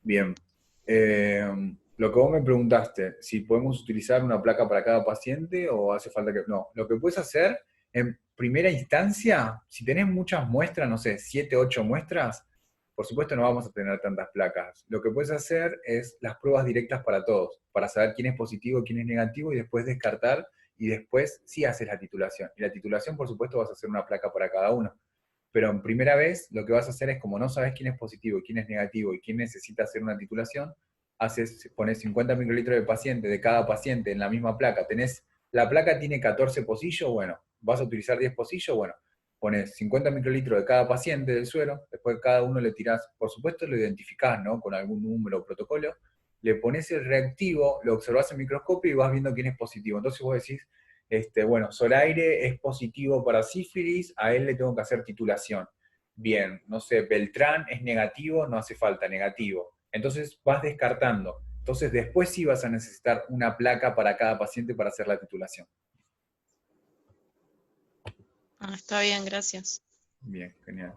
Bien. Eh, lo que vos me preguntaste, si podemos utilizar una placa para cada paciente o hace falta que... No, lo que puedes hacer en primera instancia, si tenés muchas muestras, no sé, 7, 8 muestras, por supuesto no vamos a tener tantas placas. Lo que puedes hacer es las pruebas directas para todos, para saber quién es positivo, quién es negativo y después descartar y después sí haces la titulación. Y la titulación, por supuesto, vas a hacer una placa para cada uno. Pero en primera vez lo que vas a hacer es, como no sabes quién es positivo y quién es negativo y quién necesita hacer una titulación, pones 50 microlitros de paciente, de cada paciente en la misma placa. La placa tiene 14 pocillos, bueno, vas a utilizar 10 pocillos, bueno, pones 50 microlitros de cada paciente del suero, después cada uno le tirás, por supuesto lo identificás, ¿no? Con algún número o protocolo, le pones el reactivo, lo observás en microscopio y vas viendo quién es positivo. Entonces vos decís, bueno, Solaire es positivo para sífilis, a él le tengo que hacer titulación. Bien, no sé, Beltrán es negativo, no hace falta, negativo. Entonces vas descartando. Entonces después sí vas a necesitar una placa para cada paciente para hacer la titulación. Ah, está bien, gracias. Bien, genial.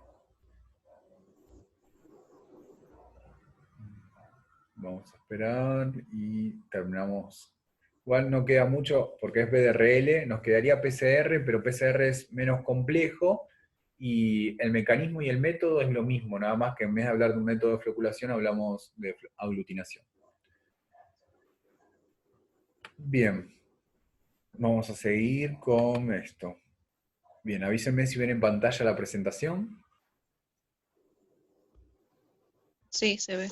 Vamos a esperar y terminamos. Igual no queda mucho porque es BDRL, nos quedaría PCR, pero PCR es menos complejo y el mecanismo y el método es lo mismo, nada más que en vez de hablar de un método de floculación hablamos de aglutinación. Bien, vamos a seguir con esto. Bien, avísenme si ven en pantalla la presentación. Sí, se ve.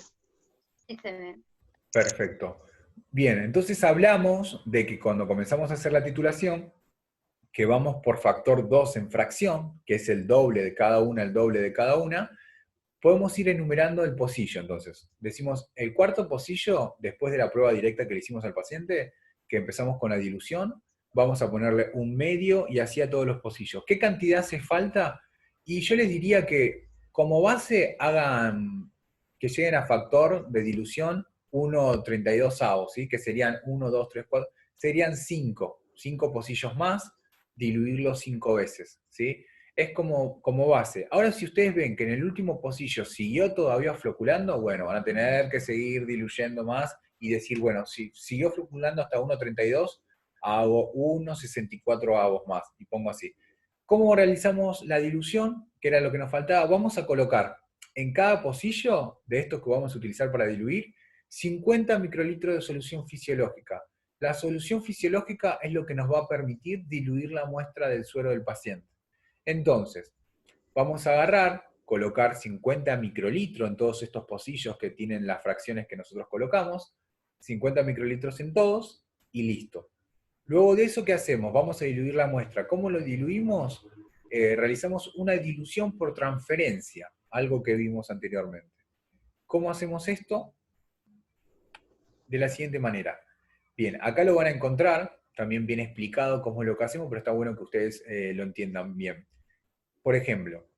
Sí, se ve. Perfecto. Bien, entonces hablamos de que cuando comenzamos a hacer la titulación, que vamos por factor 2 en fracción, que es el doble de cada una, el doble de cada una, podemos ir enumerando el pocillo. Entonces, decimos el cuarto pocillo, después de la prueba directa que le hicimos al paciente, que empezamos con la dilución, vamos a ponerle un medio y así a todos los pocillos. ¿Qué cantidad hace falta? Y yo les diría que como base hagan que lleguen a factor de dilución 1,32 avos, ¿sí? Que serían 1, 2, 3, 4, serían 5 pocillos más, diluirlos 5 veces, ¿sí? Es como base. Ahora, si ustedes ven que en el último pocillo siguió todavía floculando, bueno, van a tener que seguir diluyendo más y decir, bueno, si siguió floculando hasta 1,32, hago 1,64 avos más, y pongo así. ¿Cómo realizamos la dilución? Que era lo que nos faltaba. Vamos a colocar en cada pocillo de estos que vamos a utilizar para diluir 50 microlitros de solución fisiológica. La solución fisiológica es lo que nos va a permitir diluir la muestra del suero del paciente. Entonces, vamos a agarrar, colocar 50 microlitros en todos estos pocillos que tienen las fracciones que nosotros colocamos, 50 microlitros en todos y listo. Luego de eso, ¿qué hacemos? Vamos a diluir la muestra. ¿Cómo lo diluimos? Realizamos una dilución por transferencia, algo que vimos anteriormente. ¿Cómo hacemos esto? De la siguiente manera. Bien, acá lo van a encontrar, también bien explicado cómo es lo que hacemos, pero está bueno que ustedes lo entiendan bien. Por ejemplo,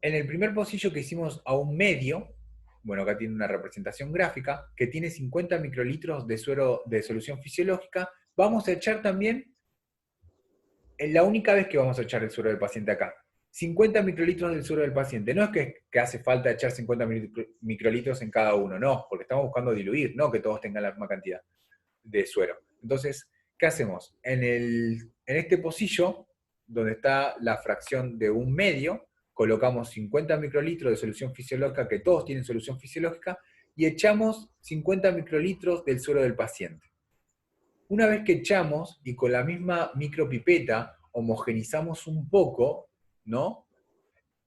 en el primer pocillo que hicimos a un medio, bueno, acá tiene una representación gráfica, que tiene 50 microlitros de suero de solución fisiológica, vamos a echar también, en la única vez que vamos a echar el suero del paciente acá, 50 microlitros del suero del paciente. No es que hace falta echar 50 microlitros en cada uno, no, porque estamos buscando diluir, no que todos tengan la misma cantidad de suero. Entonces, ¿qué hacemos? En este pocillo, donde está la fracción de un medio, colocamos 50 microlitros de solución fisiológica, que todos tienen solución fisiológica, y echamos 50 microlitros del suero del paciente. Una vez que echamos y con la misma micropipeta homogenizamos un poco, ¿no?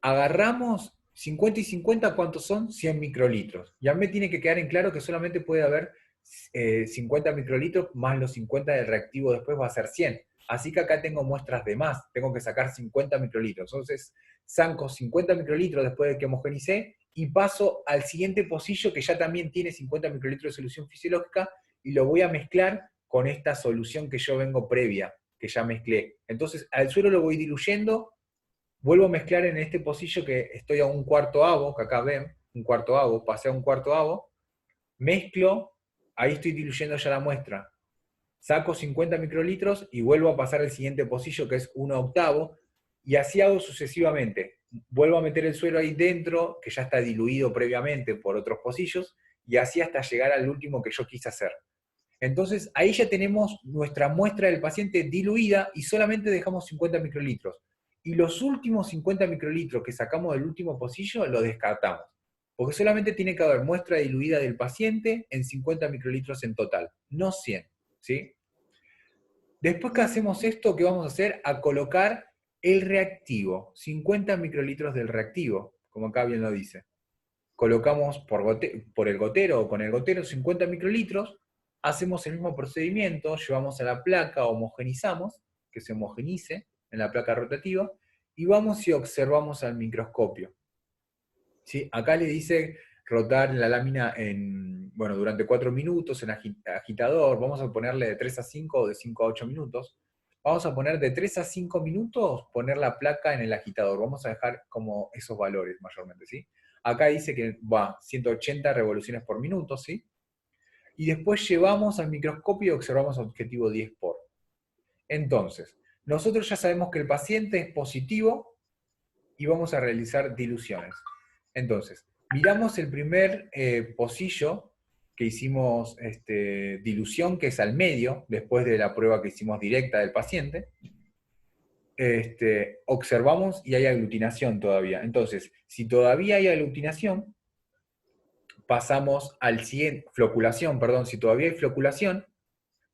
Agarramos 50 y 50, ¿cuántos son? 100 microlitros. Y a mí me tiene que quedar en claro que solamente puede haber 50 microlitros más los 50 del reactivo después va a ser 100. Así que acá tengo muestras de más, tengo que sacar 50 microlitros. Entonces, saco 50 microlitros después de que homogenicé y paso al siguiente pocillo que ya también tiene 50 microlitros de solución fisiológica y lo voy a mezclar con esta solución que yo vengo previa, que ya mezclé. Entonces, al suero lo voy diluyendo, vuelvo a mezclar en este pocillo que estoy a un cuarto avo, que acá ven, un cuarto avo, pasé a un cuarto avo, mezclo, ahí estoy diluyendo ya la muestra. Saco 50 microlitros y vuelvo a pasar al siguiente pocillo que es 1/8, y así hago sucesivamente. Vuelvo a meter el suero ahí dentro, que ya está diluido previamente por otros pocillos, y así hasta llegar al último que yo quise hacer. Entonces, ahí ya tenemos nuestra muestra del paciente diluida y solamente dejamos 50 microlitros. Y los últimos 50 microlitros que sacamos del último pocillo los descartamos. Porque solamente tiene que haber muestra diluida del paciente en 50 microlitros en total, no 100. ¿Sí? Después que hacemos esto, ¿qué vamos a hacer? A colocar el reactivo, 50 microlitros del reactivo, como acá bien lo dice. Colocamos por el gotero o con el gotero 50 microlitros, hacemos el mismo procedimiento, llevamos a la placa, homogenizamos, que se homogenice en la placa rotativa, y vamos y observamos al microscopio. ¿Sí? Acá le dice rotar la lámina durante 4 minutos en agitador, vamos a ponerle de 3 a 5 o de 5 a 8 minutos. Vamos a poner de 3 a 5 minutos, poner la placa en el agitador. Vamos a dejar como esos valores mayormente, ¿sí? Acá dice que va 180 revoluciones por minuto, ¿sí? Y después llevamos al microscopio y observamos objetivo 10 por. Entonces, nosotros ya sabemos que el paciente es positivo y vamos a realizar diluciones. Entonces, miramos el primer pocillo que hicimos dilución, que es al medio, después de la prueba que hicimos directa del paciente. Observamos y hay aglutinación todavía. Entonces, si todavía hay aglutinación, pasamos al siguiente, floculación, perdón, si todavía hay floculación,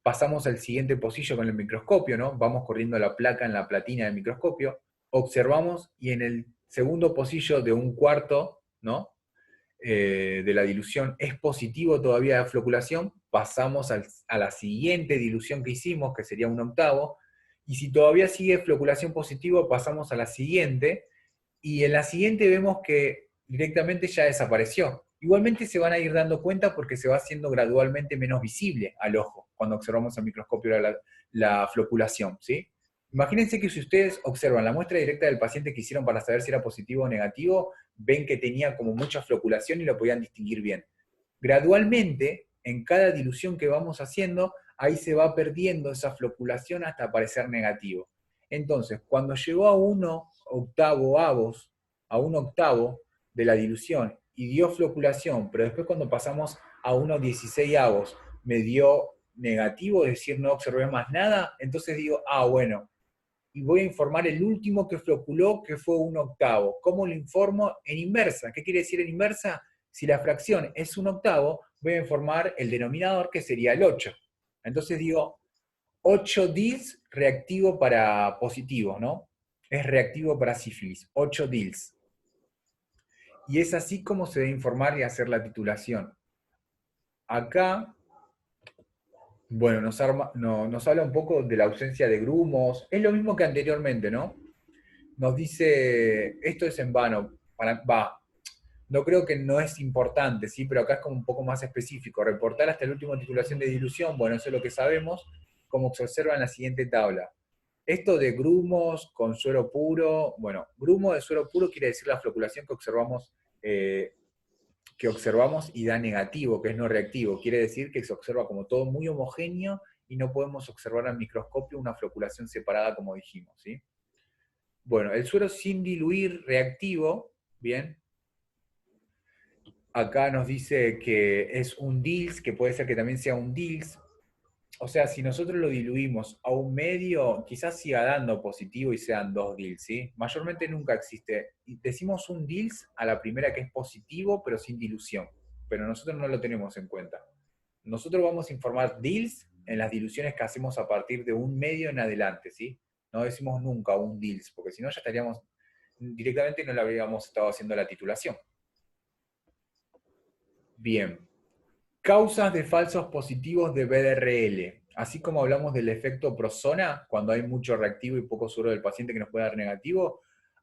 pasamos al siguiente pocillo con el microscopio, ¿no? Vamos corriendo la placa en la platina del microscopio, observamos y en el segundo pocillo de un cuarto, ¿no? De la dilución es positivo todavía la floculación, pasamos a la siguiente dilución que hicimos, que sería un octavo, y si todavía sigue floculación positivo, pasamos a la siguiente, y en la siguiente vemos que directamente ya desapareció. Igualmente se van a ir dando cuenta porque se va haciendo gradualmente menos visible al ojo cuando observamos al microscopio la floculación, ¿sí? Imagínense que si ustedes observan la muestra directa del paciente que hicieron para saber si era positivo o negativo, ven que tenía como mucha floculación y lo podían distinguir bien. Gradualmente, en cada dilución que vamos haciendo, ahí se va perdiendo esa floculación hasta aparecer negativo. Entonces, cuando llegó a 1/8 avos, a 1/8 de la dilución y dio floculación, pero después cuando pasamos a 1/16 avos me dio negativo, es decir, no observé más nada, entonces digo, bueno, y voy a informar el último que floculó, que fue 1/8. ¿Cómo lo informo? En inversa. ¿Qué quiere decir en inversa? Si la fracción es 1/8, voy a informar el denominador, que sería el 8. Entonces digo, 8 DILs reactivo para positivos, ¿no? Es reactivo para sífilis, 8 DILs. Y es así como se debe informar y hacer la titulación. Acá, bueno, nos habla un poco de la ausencia de grumos. Es lo mismo que anteriormente, ¿no? Nos dice, esto es en vano, no creo que no es importante, ¿sí? Pero acá es como un poco más específico. Reportar hasta la última titulación de dilución, bueno, eso es lo que sabemos, como se observa en la siguiente tabla. Esto de grumos con suero puro, bueno, grumo de suero puro quiere decir la floculación que observamos y da negativo, que es no reactivo. Quiere decir que se observa como todo muy homogéneo y no podemos observar al microscopio una floculación separada como dijimos, ¿sí? Bueno, el suero sin diluir reactivo, bien, acá nos dice que es un DILS, que puede ser que también sea un DILS. O sea, si nosotros lo diluimos a un medio, quizás siga dando positivo y sean 2 DILS, ¿sí? Mayormente nunca existe. Decimos un DILS a la primera que es positivo, pero sin dilución. Pero nosotros no lo tenemos en cuenta. Nosotros vamos a informar DILS en las diluciones que hacemos a partir de un medio en adelante, ¿sí? No decimos nunca un DILS, porque si no ya estaríamos directamente no le habríamos estado haciendo la titulación. Bien. Causas de falsos positivos de BDRL. Así como hablamos del efecto prosona, cuando hay mucho reactivo y poco suero del paciente que nos puede dar negativo,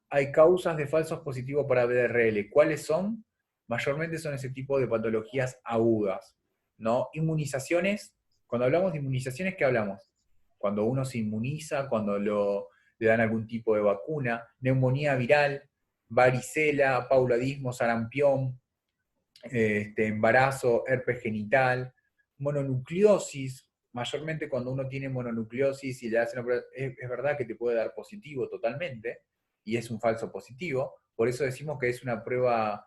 hay causas de falsos positivos para BDRL. ¿Cuáles son? Mayormente son ese tipo de patologías agudas, ¿no? Inmunizaciones. Cuando hablamos de inmunizaciones, ¿qué hablamos? Cuando uno se inmuniza, cuando le dan algún tipo de vacuna, neumonía viral, varicela, pauladismo, sarampión, embarazo, herpes genital, mononucleosis. Mayormente cuando uno tiene mononucleosis y le hacen una prueba, es verdad que te puede dar positivo totalmente, y es un falso positivo, por eso decimos que es una prueba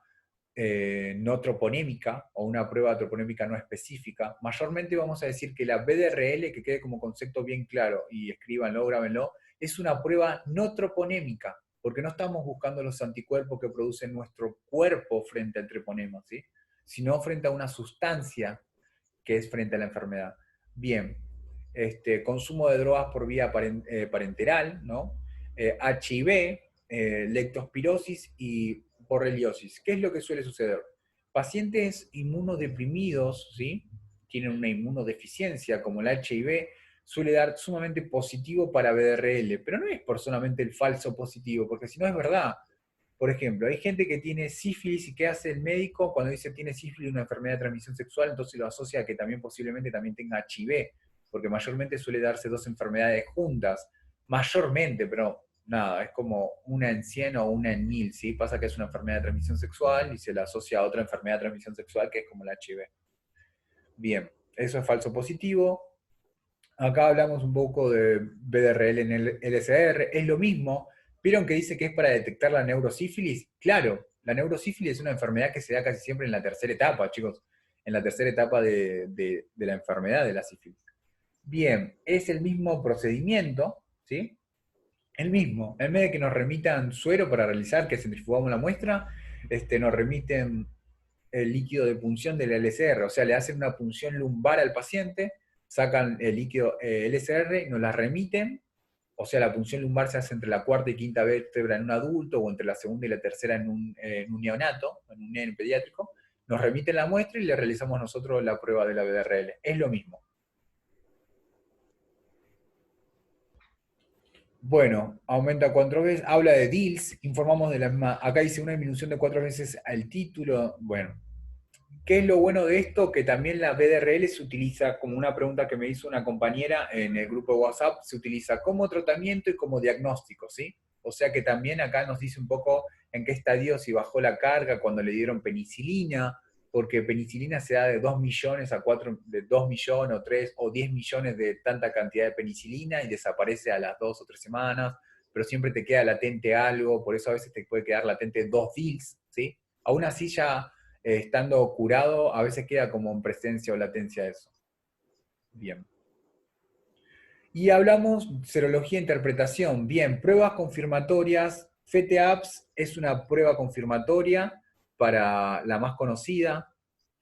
no troponémica o una prueba troponémica no específica, mayormente vamos a decir que la BDRL, que quede como concepto bien claro, y escríbanlo, grábenlo, es una prueba no troponémica, porque no estamos buscando los anticuerpos que produce nuestro cuerpo frente al treponema, ¿sí? Sino frente a una sustancia que es frente a la enfermedad. Bien, consumo de drogas por vía parenteral, ¿no? HIV, leptospirosis y borreliosis. ¿Qué es lo que suele suceder? Pacientes inmunodeprimidos, ¿sí? Tienen una inmunodeficiencia, como el HIV, suele dar sumamente positivo para BDRL, pero no es por solamente el falso positivo, porque si no es verdad. Por ejemplo, hay gente que tiene sífilis y ¿qué hace el médico cuando dice tiene sífilis, una enfermedad de transmisión sexual? Entonces lo asocia a que también posiblemente también tenga HIV, porque mayormente suele darse dos enfermedades juntas, mayormente, pero nada, es como una en 100 o una en 1000, ¿sí? Pasa que es una enfermedad de transmisión sexual y se la asocia a otra enfermedad de transmisión sexual que es como el HIV. Bien, eso es falso positivo. Acá hablamos un poco de BDRL en el LSR, es lo mismo. ¿Vieron que dice que es para detectar la neurosífilis? Claro, la neurosífilis es una enfermedad que se da casi siempre en la tercera etapa, chicos, en la tercera etapa de la enfermedad de la sífilis. Bien, es el mismo procedimiento, ¿sí? El mismo. En vez de que nos remitan suero para realizar, que centrifugamos la muestra, nos remiten el líquido de punción del LSR, o sea, le hacen una punción lumbar al paciente, sacan el líquido LSR y nos la remiten, o sea, la punción lumbar se hace entre la cuarta y quinta vértebra en un adulto, o entre la segunda y la tercera en un neonato, en un nene pediátrico, nos remiten la muestra y le realizamos nosotros la prueba de la BDRL. Es lo mismo. Bueno, aumenta 4 veces, habla de deals, informamos de la misma, acá dice una disminución de 4 veces al título, bueno, ¿qué es lo bueno de esto? Que también la BDRL se utiliza, como una pregunta que me hizo una compañera en el grupo de WhatsApp, se utiliza como tratamiento y como diagnóstico, ¿sí? O sea que también acá nos dice un poco en qué estadio si bajó la carga cuando le dieron penicilina, porque penicilina se da de 2 millones a 4, de 2 millones o 3 o 10 millones de tanta cantidad de penicilina y desaparece a las 2 o 3 semanas, pero siempre te queda latente algo, por eso a veces te puede quedar latente 2 DILs, ¿sí? Aún así ya estando curado, a veces queda como en presencia o latencia de eso. Bien. Y hablamos serología e interpretación. Bien, pruebas confirmatorias. FETEAPS es una prueba confirmatoria para la más conocida,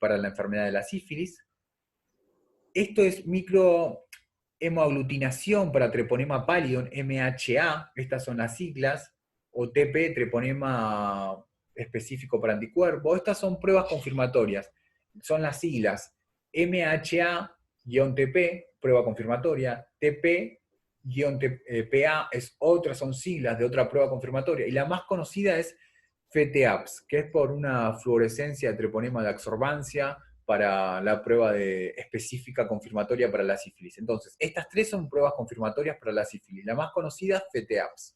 para la enfermedad de la sífilis. Esto es microhemoaglutinación para treponema pallidum, MHA, estas son las siglas, o TP, treponema específico para anticuerpos. Estas son pruebas confirmatorias, son las siglas MHA-TP, prueba confirmatoria, TP-PA es otra, son siglas de otra prueba confirmatoria, y la más conocida es FETEAPS, que es por una fluorescencia de treponema de absorbancia para la prueba específica confirmatoria para la sífilis. Entonces, estas tres son pruebas confirmatorias para la sífilis. La más conocida, FETEAPS.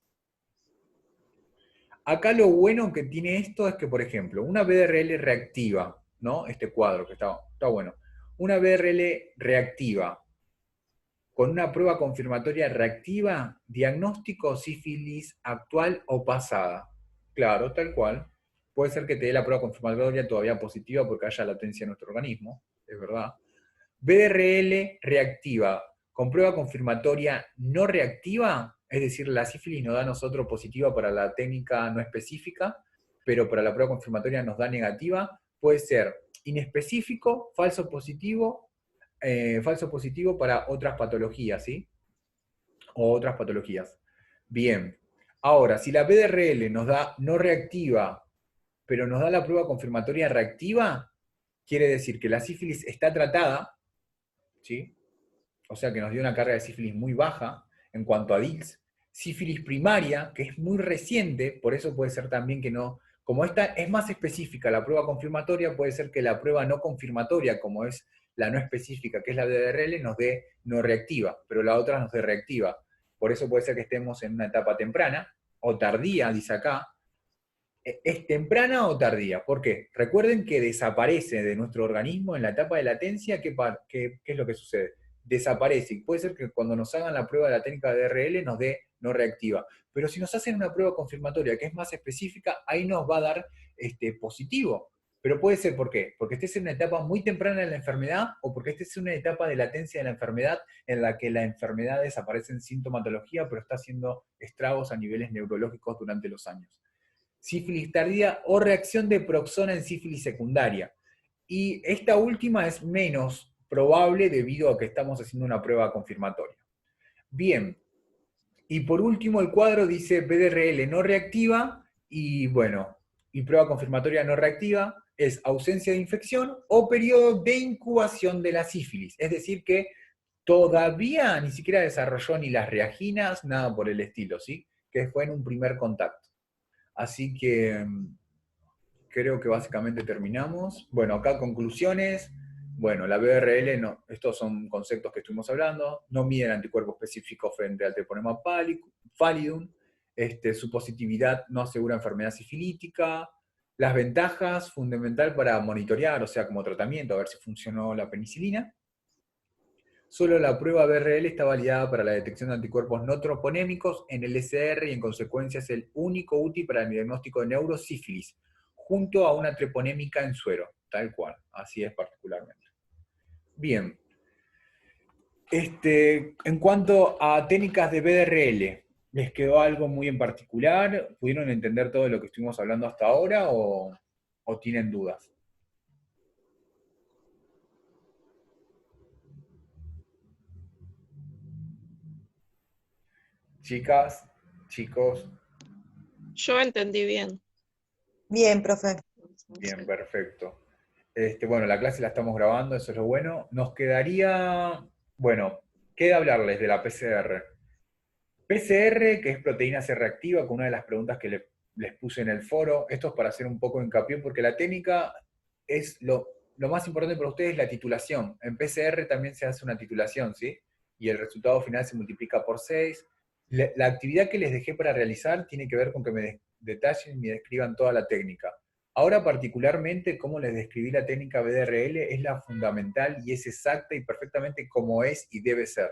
Acá lo bueno que tiene esto es que, por ejemplo, una BDRL reactiva, ¿no? Este cuadro que está bueno. Una BDRL reactiva con una prueba confirmatoria reactiva, diagnóstico sífilis actual o pasada. Claro, tal cual. Puede ser que te dé la prueba confirmatoria todavía positiva porque haya latencia en nuestro organismo, es verdad. BRL reactiva con prueba confirmatoria no reactiva, es decir, la sífilis nos da a nosotros positiva para la técnica no específica, pero para la prueba confirmatoria nos da negativa, puede ser inespecífico, falso positivo para otras patologías, ¿sí? O otras patologías. Bien. Ahora, si la BDRL nos da no reactiva, pero nos da la prueba confirmatoria reactiva, quiere decir que la sífilis está tratada, ¿sí? O sea que nos dio una carga de sífilis muy baja en cuanto a DILS. Sífilis primaria, que es muy reciente, por eso puede ser también que no, como esta es más específica la prueba confirmatoria, puede ser que la prueba no confirmatoria, como es la no específica, que es la DRL, nos dé no reactiva, pero la otra nos dé reactiva. Por eso puede ser que estemos en una etapa temprana o tardía, dice acá. ¿Es temprana o tardía? ¿Por qué? Recuerden que desaparece de nuestro organismo en la etapa de latencia. ¿Qué es lo que sucede? Desaparece. Y puede ser que cuando nos hagan la prueba de la técnica de DRL nos dé no reactiva. Pero si nos hacen una prueba confirmatoria que es más específica, ahí nos va a dar positivo. Pero puede ser, ¿por qué? Porque estés en una etapa muy temprana de la enfermedad o porque estés en una etapa de latencia de la enfermedad en la que la enfermedad desaparece en sintomatología, pero está haciendo estragos a niveles neurológicos durante los años. Sífilis tardía o reacción de proxona en sífilis secundaria. Y esta última es menos probable debido a que estamos haciendo una prueba confirmatoria. Bien, y por último el cuadro dice PDRL no reactiva y bueno, y prueba confirmatoria no reactiva es ausencia de infección o periodo de incubación de la sífilis. Es decir que todavía ni siquiera desarrolló ni las reaginas, nada por el estilo, ¿sí? Que fue en un primer contacto. Así que creo que básicamente terminamos. Bueno, acá conclusiones. Bueno, la BRL, no, estos son conceptos que estuvimos hablando, no mide el anticuerpo específico frente al treponema pallidum, su positividad no asegura enfermedad sifilítica, las ventajas, fundamental para monitorear, o sea, como tratamiento, a ver si funcionó la penicilina. Solo la prueba BRL está validada para la detección de anticuerpos no troponémicos en el SR y en consecuencia es el único útil para el diagnóstico de neurosífilis, junto a una treponémica en suero, tal cual, así es particularmente. Bien, en cuanto a técnicas de BDRL, ¿les quedó algo muy en particular? ¿Pudieron entender todo lo que estuvimos hablando hasta ahora o tienen dudas? Chicas, chicos, Yo entendí bien. Bien, profe. bien, perfecto. Bueno, la clase la estamos grabando, eso es lo bueno. Nos quedaría, bueno, queda hablarles de la PCR. PCR, que es proteína C reactiva, con una de las preguntas que les puse en el foro. Esto es para hacer un poco de hincapié, porque la técnica es lo más importante para ustedes, la titulación. En PCR también se hace una titulación, ¿sí? Y el resultado final se multiplica por 6. La actividad que les dejé para realizar tiene que ver con que me detallen y me describan toda la técnica. Ahora particularmente, cómo les describí la técnica BDRL es la fundamental y es exacta y perfectamente como es y debe ser.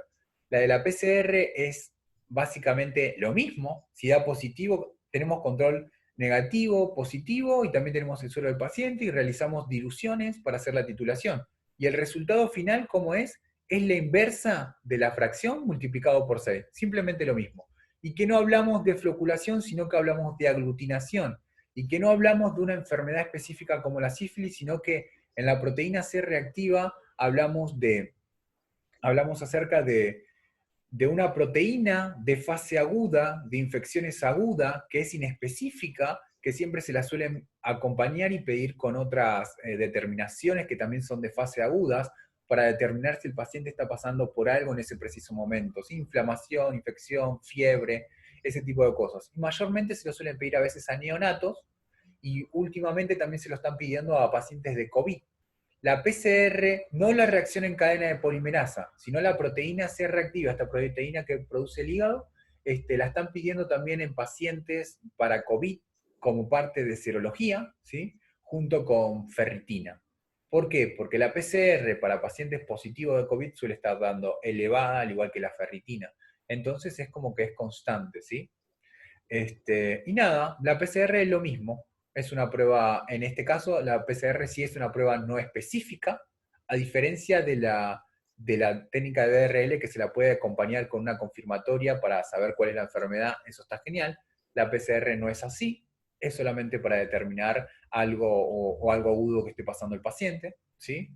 La de la PCR es básicamente lo mismo. Si da positivo, tenemos control negativo, positivo, y también tenemos el suelo del paciente y realizamos diluciones para hacer la titulación. Y el resultado final, ¿cómo es? Es la inversa de la fracción multiplicado por 6. Simplemente lo mismo. Y que no hablamos de floculación, sino que hablamos de aglutinación. Y que no hablamos de una enfermedad específica como la sífilis, sino que en la proteína C reactiva hablamos acerca de una proteína de fase aguda, de infecciones aguda, que es inespecífica, que siempre se la suelen acompañar y pedir con otras determinaciones que también son de fase agudas, para determinar si el paciente está pasando por algo en ese preciso momento, ¿sí? Inflamación, infección, fiebre, ese tipo de cosas. Y mayormente se lo suelen pedir a veces a neonatos, y últimamente también se lo están pidiendo a pacientes de COVID. La PCR, no la reacción en cadena de polimerasa, sino la proteína C reactiva, esta proteína que produce el hígado, la están pidiendo también en pacientes para COVID como parte de serología, ¿sí? Junto con ferritina. ¿Por qué? Porque la PCR para pacientes positivos de COVID suele estar dando elevada, al igual que la ferritina. Entonces es como que es constante, ¿sí? Y nada, la PCR es lo mismo. Es una prueba, en este caso, la PCR sí es una prueba no específica, a diferencia de la técnica de BRL que se la puede acompañar con una confirmatoria para saber cuál es la enfermedad, eso está genial. La PCR no es así, es solamente para determinar algo o algo agudo que esté pasando el paciente, ¿sí?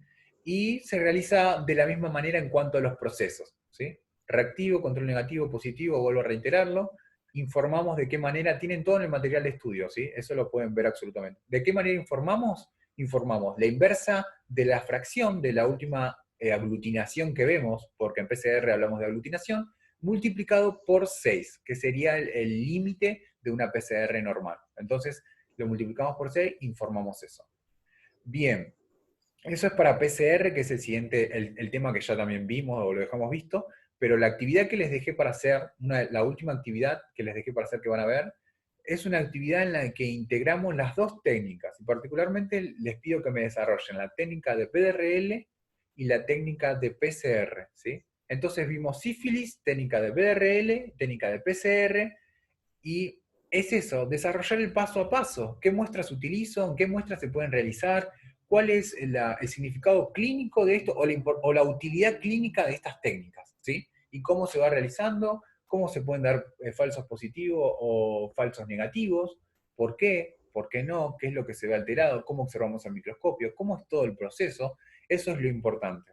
Y se realiza de la misma manera en cuanto a los procesos, ¿sí? Reactivo, control negativo, positivo, vuelvo a reiterarlo. Informamos de qué manera, tienen todo en el material de estudio, ¿sí? Eso lo pueden ver absolutamente. ¿De qué manera informamos? Informamos la inversa de la fracción de la última aglutinación que vemos, porque en PCR hablamos de aglutinación, multiplicado por 6, que sería el límite de una PCR normal. Entonces, lo multiplicamos por 6, informamos eso. Bien, eso es para PCR, que es el siguiente, el tema que ya también vimos o lo dejamos visto, pero la actividad que les dejé para hacer, la última actividad que les dejé para hacer que van a ver, es una actividad en la que integramos las dos técnicas, y particularmente les pido que me desarrollen la técnica de PDRL y la técnica de PCR, ¿sí? Entonces vimos sífilis, técnica de PDRL, técnica de PCR, y es eso, desarrollar el paso a paso. ¿Qué muestras utilizo? ¿En qué muestras se pueden realizar? ¿Cuál es el significado clínico de esto o la utilidad clínica de estas técnicas? ¿Sí? Y cómo se va realizando, cómo se pueden dar falsos positivos o falsos negativos, por qué no, qué es lo que se ve alterado, cómo observamos al microscopio, cómo es todo el proceso. Eso es lo importante.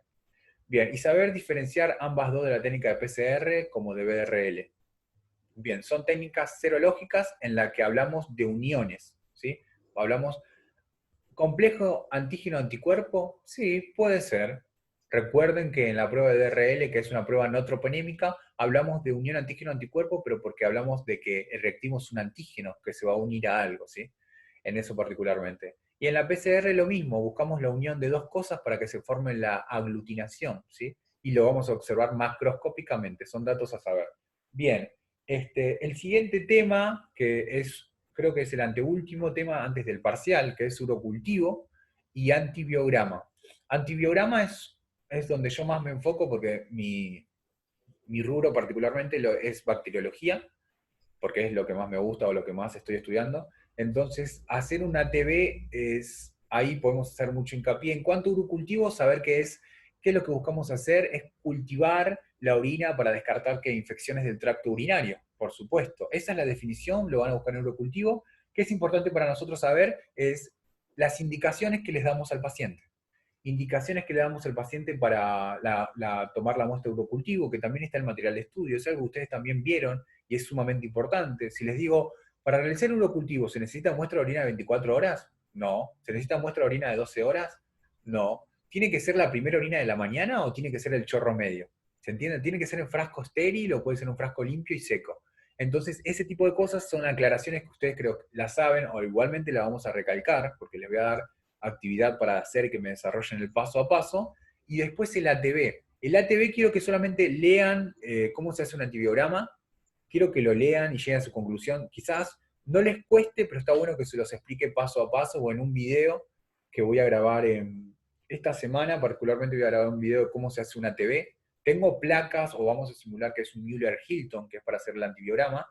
Bien, y saber diferenciar ambas dos de la técnica de PCR como de BRL. Bien, son técnicas serológicas en las que hablamos de uniones, ¿sí? Hablamos complejo antígeno-anticuerpo, sí, puede ser. Recuerden que en la prueba de DRL, que es una prueba no troponémica, hablamos de unión antígeno-anticuerpo, pero porque hablamos de que el reactivo es un antígeno que se va a unir a algo, ¿sí? En eso particularmente. Y en la PCR lo mismo, buscamos la unión de dos cosas para que se forme la aglutinación, ¿sí? Y lo vamos a observar macroscópicamente, son datos a saber. Bien, el siguiente tema, que creo que es el anteúltimo tema antes del parcial, que es urocultivo y antibiograma. Antibiograma es donde yo más me enfoco porque mi rubro particularmente es bacteriología, porque es lo que más me gusta o lo que más estoy estudiando. Entonces, hacer un ATB ahí podemos hacer mucho hincapié. En cuanto a urocultivo, saber qué es lo que buscamos hacer es cultivar la orina para descartar que infecciones del tracto urinario, por supuesto. Esa es la definición, lo van a buscar en urocultivo. ¿Qué es importante para nosotros saber? Es las indicaciones que les damos al paciente. Indicaciones que le damos al paciente para tomar la muestra de urocultivo, que también está en el material de estudio, es algo que ustedes también vieron y es sumamente importante. Si les digo, para realizar un urocultivo, ¿se necesita muestra de orina de 24 horas? No. ¿Se necesita muestra de orina de 12 horas? No. ¿Tiene que ser la primera orina de la mañana o tiene que ser el chorro medio? ¿Se entiende? ¿Tiene que ser en frasco estéril o puede ser un frasco limpio y seco? Entonces, ese tipo de cosas son aclaraciones que ustedes creo que las saben, o igualmente las vamos a recalcar, porque les voy a dar actividad para hacer que me desarrollen el paso a paso. Y después el ATB. El ATB quiero que solamente lean cómo se hace un antibiograma, quiero que lo lean y lleguen a su conclusión. Quizás no les cueste, pero está bueno que se los explique paso a paso o en un video que voy a grabar esta semana. Particularmente voy a grabar un video de cómo se hace un ATB. Tengo placas, o vamos a simular que es un Müller-Hilton, que es para hacer el antibiograma,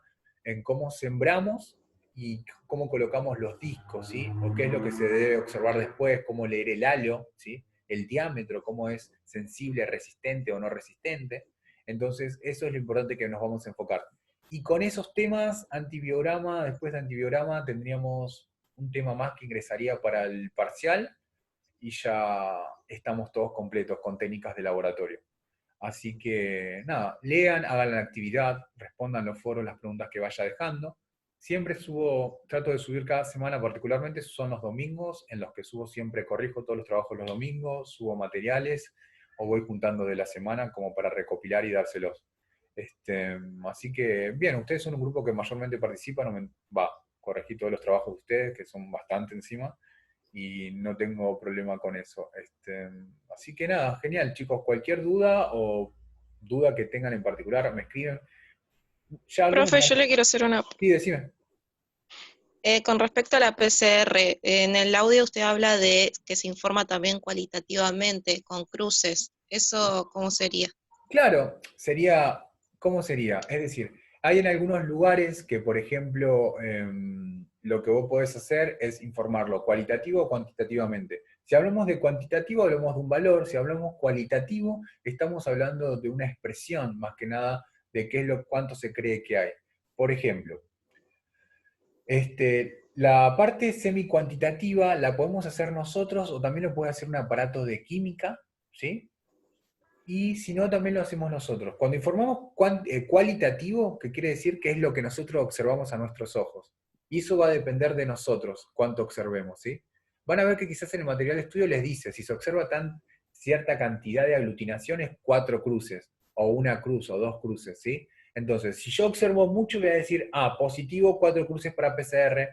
en cómo sembramos y cómo colocamos los discos, ¿sí? O qué es lo que se debe observar después, cómo leer el halo, ¿sí? El diámetro, cómo es sensible, resistente o no resistente. Entonces, eso es lo importante que nos vamos a enfocar. Y con esos temas, antibiograma, después de antibiograma, tendríamos un tema más que ingresaría para el parcial y ya estamos todos completos con técnicas de laboratorio. Así que nada, lean, hagan la actividad, respondan los foros, las preguntas que vaya dejando. Siempre trato de subir cada semana, particularmente son los domingos, en los que subo siempre, corrijo todos los trabajos los domingos, subo materiales, o voy juntando de la semana como para recopilar y dárselos. Así que, bien, ustedes son un grupo que mayormente participa, corregí todos los trabajos de ustedes, que son bastante encima, y no tengo problema con eso. Así que nada, genial, chicos, cualquier duda o duda que tengan en particular, me escriben. Ya hablamos. Profe, yo le quiero hacer una... Sí, decime. Con respecto a la PCR, en el audio usted habla de que se informa también cualitativamente, con cruces. ¿Eso cómo sería? Claro, ¿cómo sería? Es decir, hay en algunos lugares que, por ejemplo, lo que vos podés hacer es informarlo cualitativo o cuantitativamente. Si hablamos de cuantitativo, hablamos de un valor; si hablamos cualitativo, estamos hablando de una expresión, más que nada, de cuánto se cree que hay. Por ejemplo, la parte semi-cuantitativa la podemos hacer nosotros o también lo puede hacer un aparato de química, ¿sí? Y si no, también lo hacemos nosotros. Cuando informamos cualitativo, que quiere decir que es lo que nosotros observamos a nuestros ojos. Y eso va a depender de nosotros, cuánto observemos, ¿sí? Van a ver que quizás en el material de estudio les dice, si se observa cierta cantidad de aglutinaciones, 4 cruces, o una cruz, o 2 cruces, ¿sí? Entonces, si yo observo mucho, voy a decir, positivo, 4 cruces para PCR.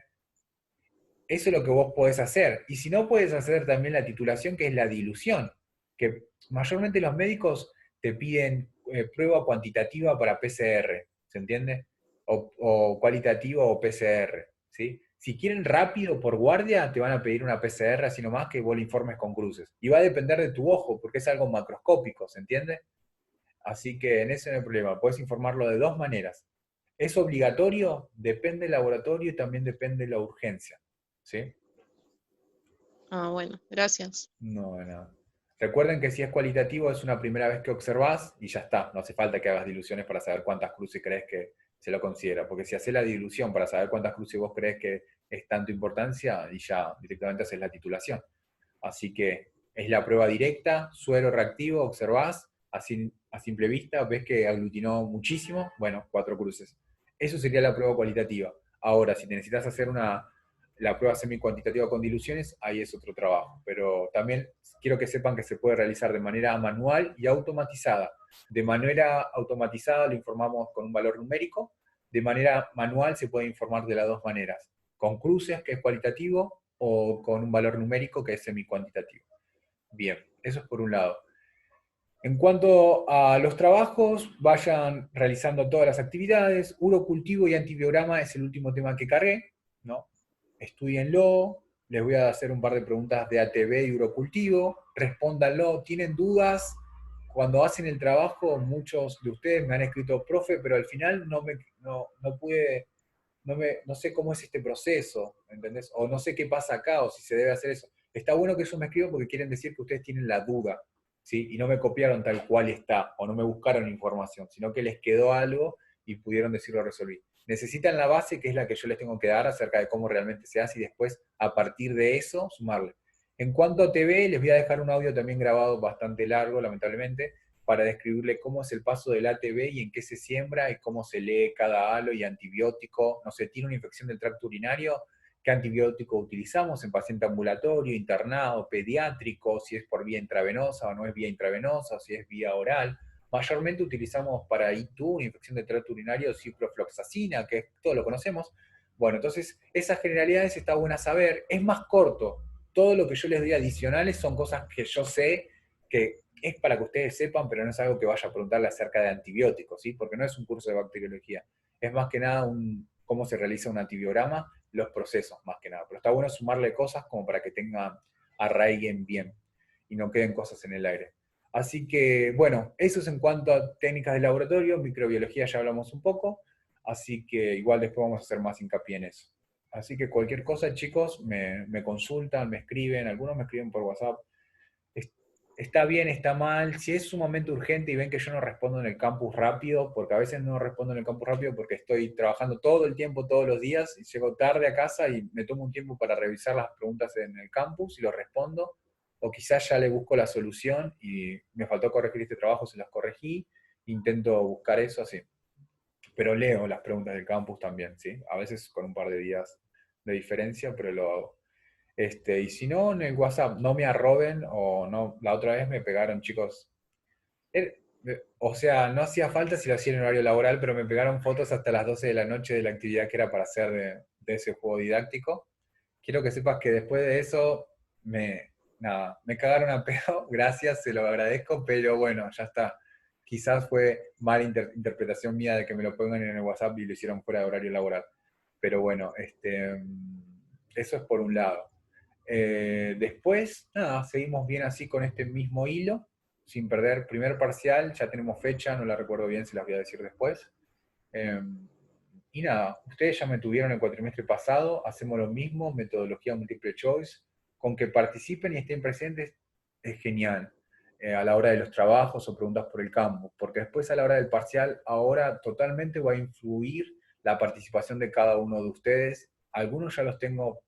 Eso es lo que vos podés hacer. Y si no, puedes hacer también la titulación, que es la dilución, que mayormente los médicos te piden prueba cuantitativa para PCR, ¿se entiende? O cualitativa o PCR, ¿sí? Si quieren rápido por guardia, te van a pedir una PCR, así nomás, que vos le informes con cruces. Y va a depender de tu ojo, porque es algo macroscópico, ¿se entiende? Así que en eso no hay problema, puedes informarlo de dos maneras. ¿Es obligatorio? Depende del laboratorio y también depende de la urgencia. ¿Sí? Ah, bueno, gracias. No, de nada. Recuerden que si es cualitativo es una primera vez que observás y ya está. No hace falta que hagas diluciones para saber cuántas cruces crees que se lo considera. Porque si haces la dilución para saber cuántas cruces vos crees que es tanto importancia, y ya directamente haces la titulación. Así que es la prueba directa, suero reactivo, observás, a simple vista, ves que aglutinó muchísimo, bueno, 4 cruces. Eso sería la prueba cualitativa. Ahora, si necesitas hacer la prueba semi-cuantitativa con diluciones, ahí es otro trabajo. Pero también quiero que sepan que se puede realizar de manera manual y automatizada. De manera automatizada lo informamos con un valor numérico, de manera manual se puede informar de las dos maneras, con cruces, que es cualitativo, o con un valor numérico, que es semi-cuantitativo. Bien, eso es por un lado. En cuanto a los trabajos, vayan realizando todas las actividades. Urocultivo y antibiograma es el último tema que cargué, ¿no? Estúdienlo, les voy a hacer un par de preguntas de ATB y urocultivo, respóndanlo. ¿Tienen dudas? Cuando hacen el trabajo, muchos de ustedes me han escrito, profe, pero al final no pude, no sé cómo es este proceso, ¿entendés? O no sé qué pasa acá, o si se debe hacer eso. Está bueno que eso me escriban porque quieren decir que ustedes tienen la duda, ¿sí? Y no me copiaron tal cual está, o no me buscaron información, sino que les quedó algo y pudieron decirlo resolví. Necesitan la base, que es la que yo les tengo que dar acerca de cómo realmente se hace, y después, a partir de eso, sumarle. En cuanto a TV, les voy a dejar un audio también grabado bastante largo, lamentablemente, para describirle cómo es el paso del ATB y en qué se siembra y cómo se lee cada halo y antibiótico. No sé, tiene una infección del tracto urinario, qué antibiótico utilizamos en paciente ambulatorio, internado, pediátrico, si es por vía intravenosa o no es vía intravenosa, o si es vía oral. Mayormente utilizamos para ITU, una infección del tracto urinario, ciprofloxacina, que todo lo conocemos. Bueno, entonces esas generalidades está buena saber. Es más corto. Todo lo que yo les doy adicionales son cosas que yo sé que es para que ustedes sepan, pero no es algo que vaya a preguntarle acerca de antibióticos, ¿sí? Porque no es un curso de bacteriología. Es más que nada cómo se realiza un antibiograma, los procesos, más que nada. Pero está bueno sumarle cosas como para que arraiguen bien y no queden cosas en el aire. Así que, bueno, eso es en cuanto a técnicas de laboratorio. Microbiología ya hablamos un poco, así que igual después vamos a hacer más hincapié en eso. Así que cualquier cosa, chicos, me consultan, me escriben, algunos me escriben por WhatsApp. Está bien, está mal. Si es sumamente urgente y ven que yo no respondo en el campus rápido, porque a veces no respondo en el campus rápido porque estoy trabajando todo el tiempo, todos los días, y llego tarde a casa y me tomo un tiempo para revisar las preguntas en el campus y los respondo, o quizás ya le busco la solución y me faltó corregir este trabajo, se las corregí, intento buscar eso así. Pero leo las preguntas del campus también, ¿sí? A veces con un par de días de diferencia, pero lo hago. Y si no, en el WhatsApp, no me arroben, o no, la otra vez me pegaron, chicos. O sea, no hacía falta si lo hacía en horario laboral, pero me pegaron fotos hasta las 12 de la noche de la actividad que era para hacer de ese juego didáctico. Quiero que sepas que después de eso, nada, me cagaron a pedo, gracias, se lo agradezco, pero bueno, ya está. Quizás fue mala interpretación mía de que me lo pongan en el WhatsApp y lo hicieron fuera de horario laboral. Pero bueno, eso es por un lado. Después, nada, seguimos bien así con este mismo hilo, sin perder primer parcial, ya tenemos fecha, no la recuerdo bien, se las voy a decir después. Y nada, ustedes ya me tuvieron el cuatrimestre pasado, hacemos lo mismo, metodología multiple choice, con que participen y estén presentes es genial, a la hora de los trabajos o preguntas por el campo, porque después a la hora del parcial, ahora totalmente va a influir la participación de cada uno de ustedes. Algunos ya los tengo,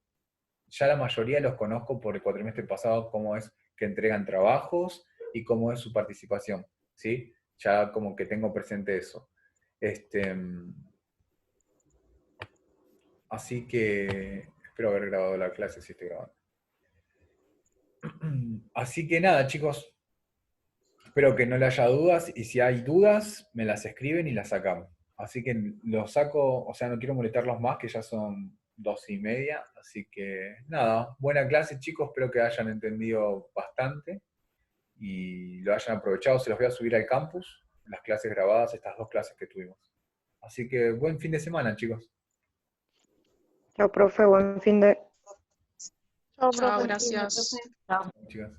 ya la mayoría los conozco por el cuatrimestre pasado, cómo es que entregan trabajos y cómo es su participación, ¿sí? Ya como que tengo presente eso. Así que espero haber grabado la clase si estoy grabando. Así que nada, chicos, espero que no le haya dudas, y si hay dudas, me las escriben y las sacamos. Así que los saco, o sea, no quiero molestarlos más, que ya son 2:30, así que nada, buena clase, chicos, espero que hayan entendido bastante y lo hayan aprovechado. Se los voy a subir al campus, las clases grabadas, estas 2 clases que tuvimos. Así que buen fin de semana, chicos. Chao, profe, buen fin de... Chao, gracias. Chao. Chicas.